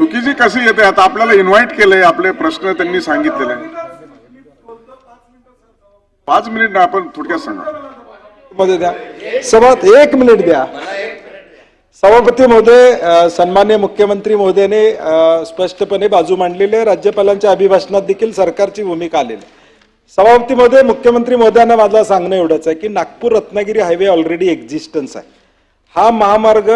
चुकीची कशी येते? आता आपल्याला इन्व्हाइट केलंय, आपले प्रश्न त्यांनी सांगितलेले. 5 मिनिट ना, आपण थोडक्यात सांगा. मध्ये द्या सभात 1 मिनिट द्या. सभापती महोदय, सन्मान्य मुख्यमंत्री महोदयाने स्पष्टपणे बाजू मांडलेली आहे. राज्यपालांच्या अभिभाषणात देखील सरकारची भूमिका आलेली आहे. सभापती महोदय, मुख्यमंत्री महोदयांना माझं सांगणं एवढंच आहे की Nagpur Ratnagiri highway already existence आहे. हा महामार्ग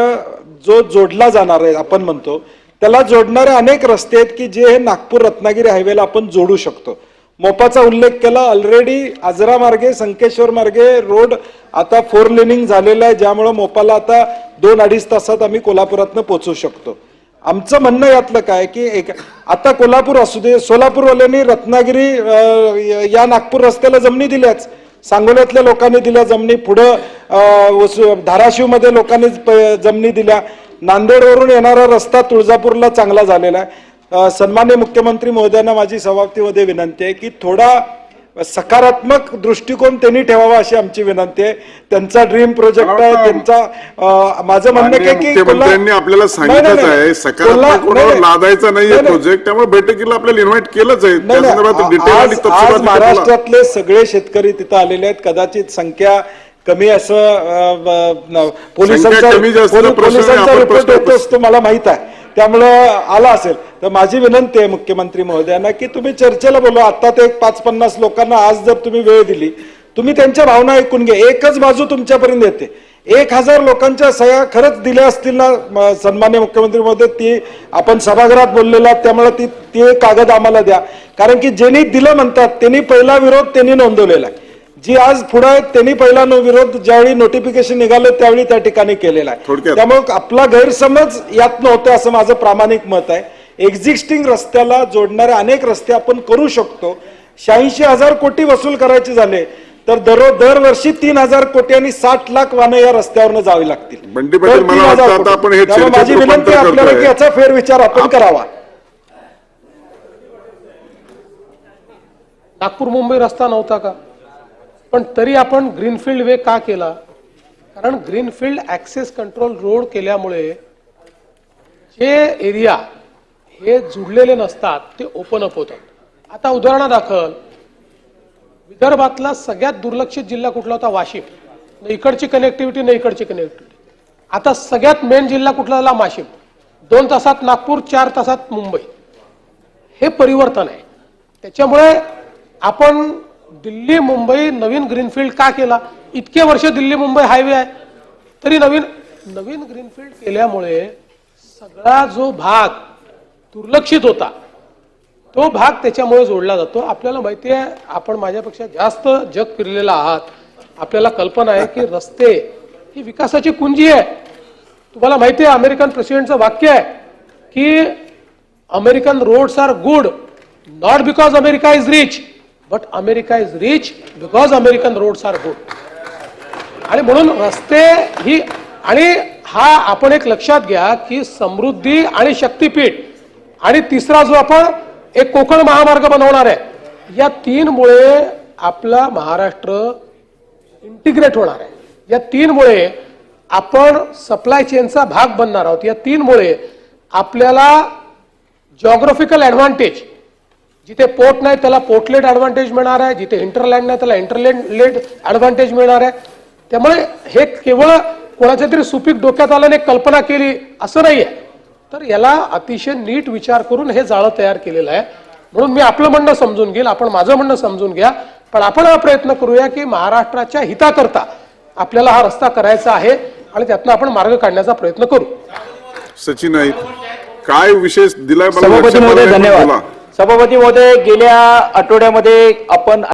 जो जोडला जाणार आहे, आपण म्हणतो त्याला जोडणारे अनेक रस्ते आहेत की जे हे नागपूर रत्नागिरी हायवेला आपण जोडू शकतो. मोपाचा उल्लेख केला. ऑलरेडी आजरा मार्गे, संकेश्वर मार्गे रोड आता 4 लेनिंग झालेला आहे, ज्यामुळे मोपाला आता 2-2.5 तासात आम्ही कोल्हापुरातनं पोहोचू शकतो. आमचं म्हणणं यातलं काय की आता कोल्हापूर असू दे, सोलापूरवाल्यांनी रत्नागिरी या नागपूर रस्त्याला जमिनी दिल्याच, सांगोल्यातल्या लोकांनी दिल्या जमिनी, पुढं धाराशिवमध्ये लोकांनी जमिनी दिल्या, नांदेडवरून येणारा रस्ता तुळजापूरला चांगला झालेला आहे. सन्मान्य मुख्यमंत्री महोदयांना माझी सभापतीमध्ये विनंती आहे की थोडा सकारात्मक दृष्टिकोन त्यांनी ठेवावा अशी आमची विनंती आहे. त्यांचा ड्रीम प्रोजेक्ट आहे, त्यांचा माझं म्हणणं काय की मुख्यमंत्र्यांनी आपल्याला सांगितलंच आहे सकारात्मक कोणावर लादायचा नाहीये प्रोजेक्ट, त्यामुळे बैठकीला आपल्याला इन्व्हाइट केलंच आहे. त्या संदर्भात डिटेल आज महाराष्ट्रातले सगळे शेतकरी तिथं आलेले आहेत. कदाचित संख्या कमी असं पोलिसांचा रिपोर्ट येतो असतो मला माहित आहे, त्यामुळं आला असेल. तर माझी विनंती आहे मुख्यमंत्री महोदयांना की तुम्ही चर्चेला बोलवा. आता ते 550 लोकांना आज जर तुम्ही वेळ दिली, तुम्ही त्यांच्या भावना ऐकून घ्या. एकच बाजू तुमच्यापर्यंत येते. 1000 लोकांच्या सह्या खरंच दिल्या असतील ना सन्मान्य मुख्यमंत्री महोदय, ती आपण सभागृहात बोललेला, त्यामुळे ती कागद आम्हाला द्या. कारण की ज्यांनी दिलं म्हणतात त्यांनी पहिला विरोध त्यांनी नोंदवलेला आहे. जी आज पुढे त्यांनी पहिला विरोध ज्यावेळी नोटिफिकेशन निघालं त्यावेळी त्या ठिकाणी केलेला आहे. त्यामुळे आपला गैरसमज यात नव्हतं असं माझं प्रामाणिक मत आहे. एक्झिस्टिंग रस्त्याला जोडणारे अनेक रस्ते आपण करू शकतो. 86,000 कोटी वसूल करायचे झाले तर दरवर्षी 3,000 कोटी आणि 60 लाख वाहनं या रस्त्यावरनं जावी लागतील. माझी विनंती आपल्याला की याचा फेरविचार आपण करावा. नागपूर मुंबई रस्ता नव्हता का? पण तरी आपण ग्रीनफील्ड वे का केला? कारण ग्रीनफील्ड ऍक्सेस कंट्रोल रोड केल्यामुळे जे एरिया हे जुडलेले नसतात ते ओपन अप होतात. आता उदाहरणादाखल विदर्भातला सगळ्यात दुर्लक्षित जिल्हा कुठला होता? वाशिम. न इकडची कनेक्टिव्हिटी न इकडची कनेक्टिव्हिटी. आता सगळ्यात मेन जिल्हा कुठला झाला? वाशिम. 2 तासात नागपूर, 4 तासात मुंबई. हे परिवर्तन आहे. त्याच्यामुळे आपण दिल्ली मुंबई नवीन ग्रीनफील्ड का केला? इतके वर्ष दिल्ली मुंबई हायवे आहे तरी नवीन ग्रीनफील्ड केल्यामुळे सगळा जो भाग दुर्लक्षित होता तो भाग त्याच्यामुळे जोडला जातो. आपल्याला माहिती आहे, आपण माझ्यापेक्षा जास्त जग फिरलेला आहात, आपल्याला कल्पना आहे की रस्ते ही विकासाची कुंजी आहे. तुम्हाला माहिती आहे अमेरिकन प्रेसिडेंटचं वाक्य आहे की American roads are good not because America is rich but America is rich because American roads are good. आणि म्हणून रस्ते ही, आणि हा आपण एक लक्षात घ्या की समृद्धी आणि शक्तीपीठ आणि तिसरा जो आपण एक कोकण महामार्ग बनवणार आहे, या 3 मुळे आपला महाराष्ट्र इंटिग्रेट होणार आहे. या 3 मुळे आपण सप्लाय चेनचा भाग बनणार आहोत. या 3 मुळे आपल्याला जॉग्राफिकल ऍडव्हान्टेज, जिथे पोर्ट नाही त्याला पोर्टलेट ऍडव्हान्टेज मिळणार आहे, जिथे इंटरलँड नाही त्याला इंटरलँड ऍडव्हान्टेज मिळणार आहे. त्यामुळे हे केवळ कोणाच्या तरी सुपीक डोक्यात आल्याने कल्पना केली असं नाहीये, तर याला अतिशय नीट विचार करून हे जाळं तयार केलेलं आहे. म्हणून मी आपलं म्हणणं समजून घेईल, आपण माझं म्हणणं समजून घ्या, पण आपण हा प्रयत्न करूया की महाराष्ट्राच्या हिताकरता आपल्याला हा रस्ता करायचा आहे आणि त्यातनं आपण मार्ग काढण्याचा प्रयत्न करू. सचिन नाईक, काय विशेष दिलाय? सभापती महोदय धन्यवाद. सभापती महोदय, गेल्या आठवड्यामध्ये आपण